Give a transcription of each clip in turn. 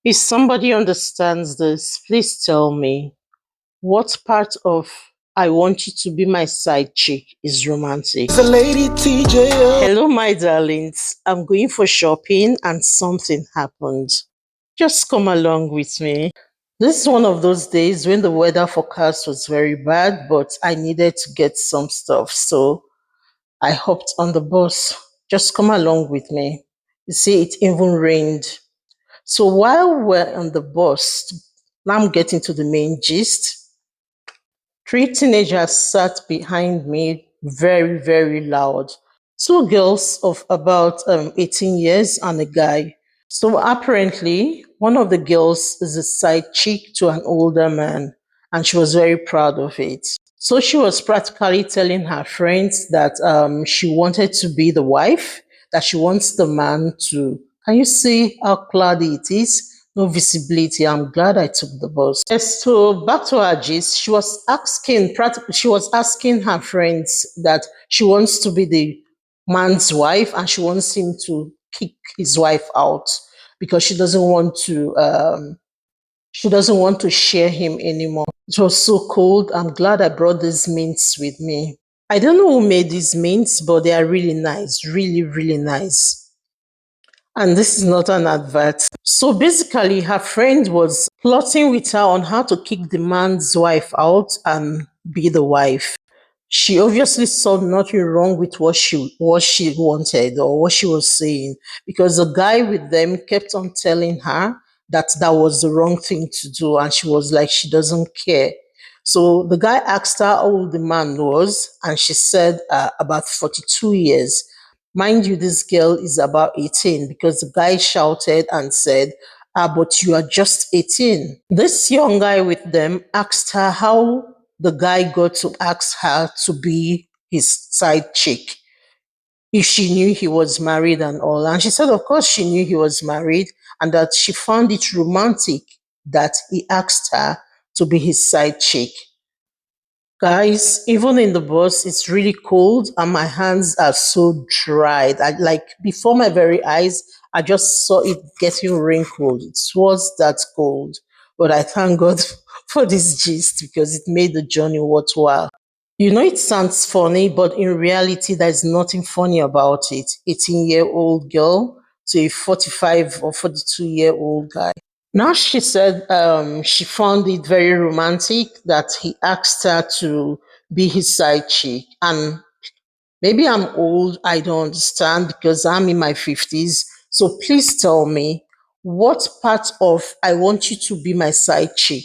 If somebody understands this, please tell me what part of I want you to be my side chick is romantic. The lady TJ. Hello, my darlings. I'm going for shopping and something happened. Just come along with me. This is one of those days when the weather forecast was very bad, but I needed to get some stuff. So I hopped on the bus. Just come along with me. You see, it even rained. So while we're on the bus, now I'm getting to the main gist. Three teenagers sat behind me very, very loud. Two girls of about 18 years and a guy. So apparently, one of the girls is a side chick to an older man, and she was very proud of it. So she was practically telling her friends that she wanted to be the wife, that she wants the man to. Can you see how cloudy it is? No visibility. I'm glad I took the bus. Yes, so back to her gist. She was asking her friends that she wants to be the man's wife and she wants him to kick his wife out because she doesn't want to share him anymore. It was so cold. I'm glad I brought these mints with me. I don't know who made these mints, but they are really nice, really, really nice. And this is not an advert. So basically, her friend was plotting with her on how to kick the man's wife out and be the wife. She obviously saw nothing wrong with what she wanted or what she was saying because the guy with them kept on telling her that that was the wrong thing to do and she was like she doesn't care. So the guy asked her how old the man was and she said about 42 years. Mind you, this girl is about 18 because the guy shouted and said, but you are just 18. This young guy with them asked her how the guy got to ask her to be his side chick if she knew he was married and all. And she said, of course, she knew he was married and that she found it romantic that he asked her to be his side chick. Guys, even in the bus, it's really cold and my hands are so dried. Like before my very eyes, I just saw it getting wrinkled. It was that cold. But I thank God for this gist because it made the journey worthwhile. You know, it sounds funny, but in reality, there's nothing funny about it. 18-year-old girl to a 45 or 42-year-old guy. Now she said she found it very romantic that he asked her to be his side chick. And maybe I'm old, I don't understand because I'm in my 50s. So please tell me what part of I want you to be my side chick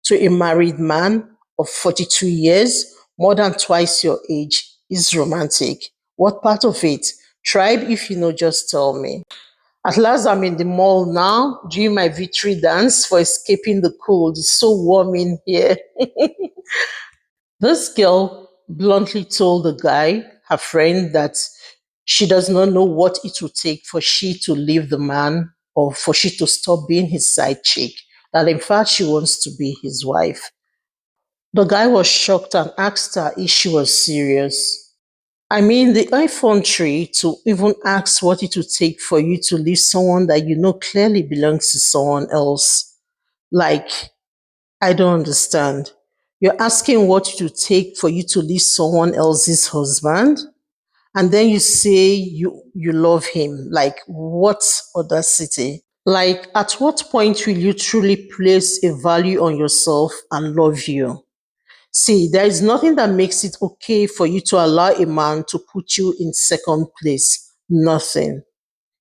to a married man of 42 years, more than twice your age, is romantic? What part of it? Tribe, if you know, just tell me. At last, I'm in the mall now, doing my victory dance for escaping the cold. It's so warm in here. This girl bluntly told the guy, her friend, that she does not know what it would take for she to leave the man or for she to stop being his side chick. That in fact, she wants to be his wife. The guy was shocked and asked her if she was serious. I mean, the iPhone tree to even ask what it would take for you to leave someone that you know clearly belongs to someone else. Like, I don't understand. You're asking what it would take for you to leave someone else's husband, and then you say you love him. Like, what audacity? Like, at what point will you truly place a value on yourself and love you? See, there is nothing that makes it okay for you to allow a man to put you in second place. Nothing.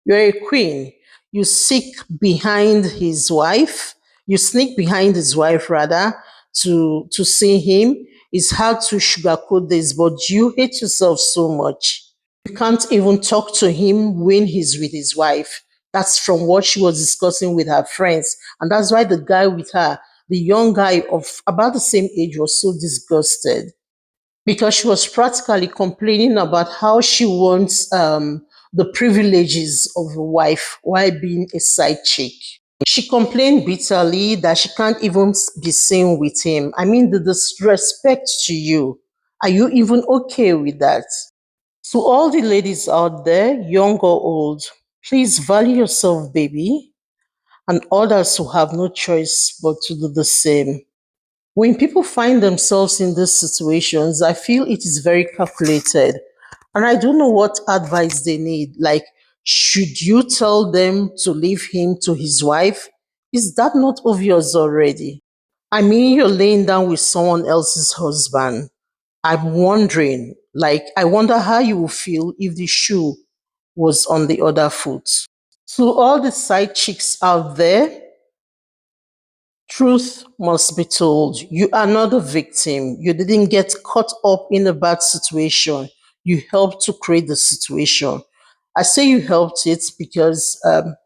You're a queen. You seek behind his wife. You sneak behind his wife rather to see him. It's hard to sugarcoat this, but you hate yourself so much. You can't even talk to him when he's with his wife. That's from what she was discussing with her friends. And that's why the guy with her, the young guy of about the same age, was so disgusted because she was practically complaining about how she wants the privileges of a wife while being a side chick. She complained bitterly that she can't even be seen with him. I mean, the disrespect to you. Are you even okay with that? To all the ladies out there, young or old, please value yourself, baby. and others who have no choice but to do the same. When people find themselves in these situations, I feel it is very calculated. And I don't know what advice they need. Like, should you tell them to leave him to his wife? Is that not obvious already? I mean, you're laying down with someone else's husband. I'm wondering, like, I wonder how you will feel if the shoe was on the other foot. To all the side chicks out there, truth must be told. You are not a victim. You didn't get caught up in a bad situation. You helped to create the situation. I say you helped it because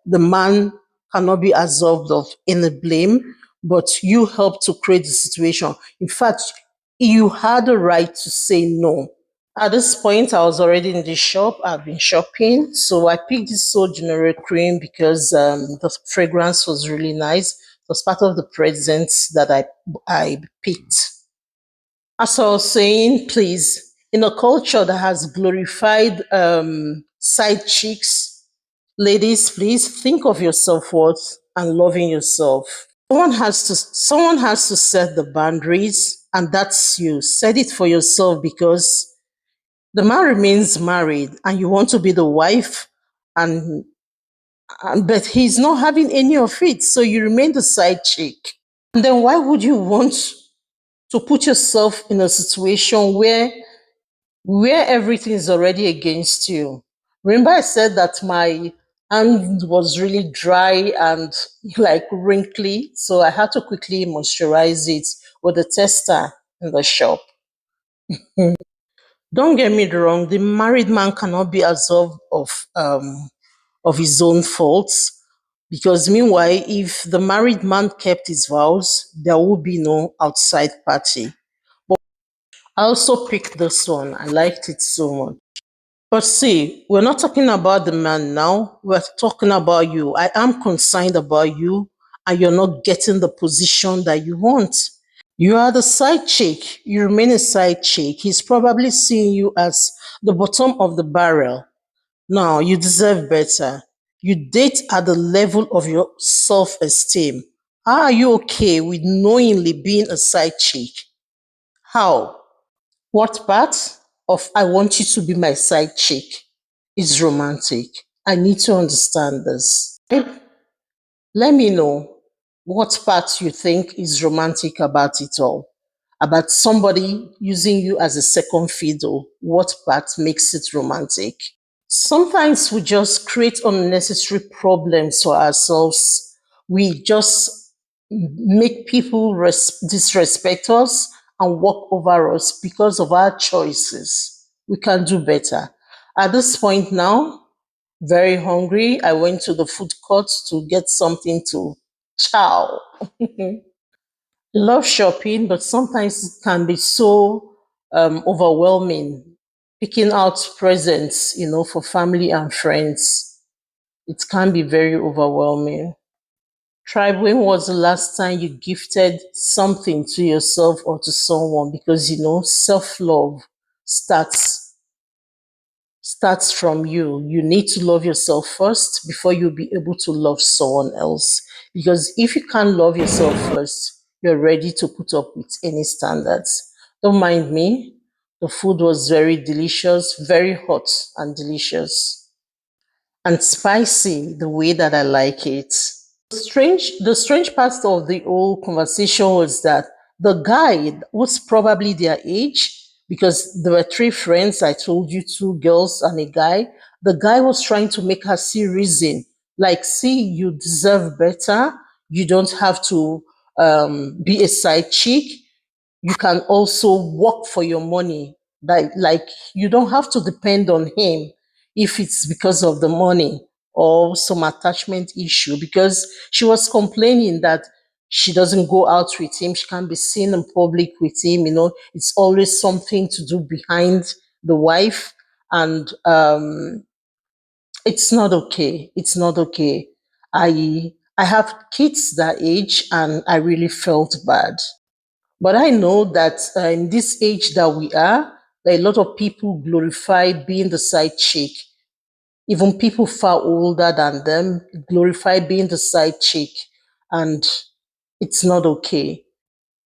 the man cannot be absolved of any blame, but you helped to create the situation. In fact, you had a right to say no. At this point, I was already in the shop. I've been shopping. So I picked this So Generic cream because the fragrance was really nice. It was part of the presents that I picked. As I was saying, please, in a culture that has glorified side chicks, ladies, please think of your self-worth and loving yourself. Someone has to set the boundaries, and that's you. Set it for yourself because the man remains married and you want to be the wife, and, but he's not having any of it, so you remain the side chick. And then why would you want to put yourself in a situation where everything is already against you? Remember I said that my hand was really dry and like wrinkly, so I had to quickly moisturize it with a tester in the shop. Don't get me wrong, the married man cannot be absolved of his own faults, because meanwhile, if the married man kept his vows, there would be no outside party. I also picked this one. I liked it so much. But see, we're not talking about the man now. We're talking about you. I am concerned about you, and you're not getting the position that you want. You are the side chick. You remain a side chick. He's probably seeing you as the bottom of the barrel. Now, you deserve better. You date at the level of your self esteem. How are you okay with knowingly being a side chick? How? What part of I want you to be my side chick is romantic? I need to understand this. Let me know what part you think is romantic about it all. About somebody using you as a second fiddle. What part makes it romantic? Sometimes we just create unnecessary problems for ourselves. We just make people disrespect us and walk over us because of our choices. We can do better. At this point now, very hungry. I went to the food court to get something to chow. Love shopping, but sometimes it can be so overwhelming. Picking out presents, for family and friends, it can be very overwhelming. Tribe, when was the last time you gifted something to yourself or to someone? Because self-love starts starts from you. You need to love yourself first before you'll be able to love someone else. Because if you can't love yourself first, you're ready to put up with any standards. Don't mind me. The food was very delicious, very hot and delicious, and spicy the way that I like it. The strange part of the whole conversation was that the guy was probably their age, because there were three friends. I told you, two girls and a guy. The guy was trying to make her see reason, like, see, you deserve better. You don't have to be a side chick. You can also work for your money. Like, you don't have to depend on him if it's because of the money or some attachment issue, because she was complaining that she doesn't go out with him, she can't be seen in public with him. It's always something to do behind the wife, and it's not okay. It's not okay. I have kids that age, and I really felt bad. But I know that in this age that we are, a lot of people glorify being the side chick. Even people far older than them glorify being the side chick, and it's not okay.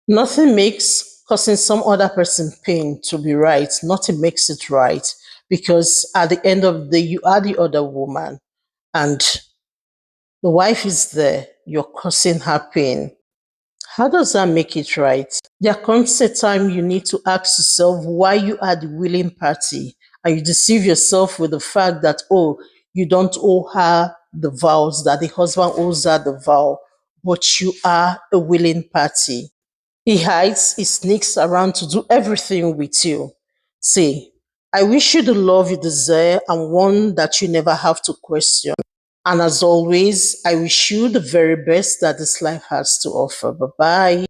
Nothing makes causing some other person pain to be right. Nothing makes it right, because at the end of the day, you are the other woman, and the wife is there. You're causing her pain. How does that make it right? There comes a time you need to ask yourself why you are the willing party, and you deceive yourself with the fact that, oh, you don't owe her the vows, that the husband owes her the vow, but you are a willing party. He hides, he sneaks around to do everything with you. See, I wish you the love you desire and one that you never have to question. And as always, I wish you the very best that this life has to offer. Bye bye.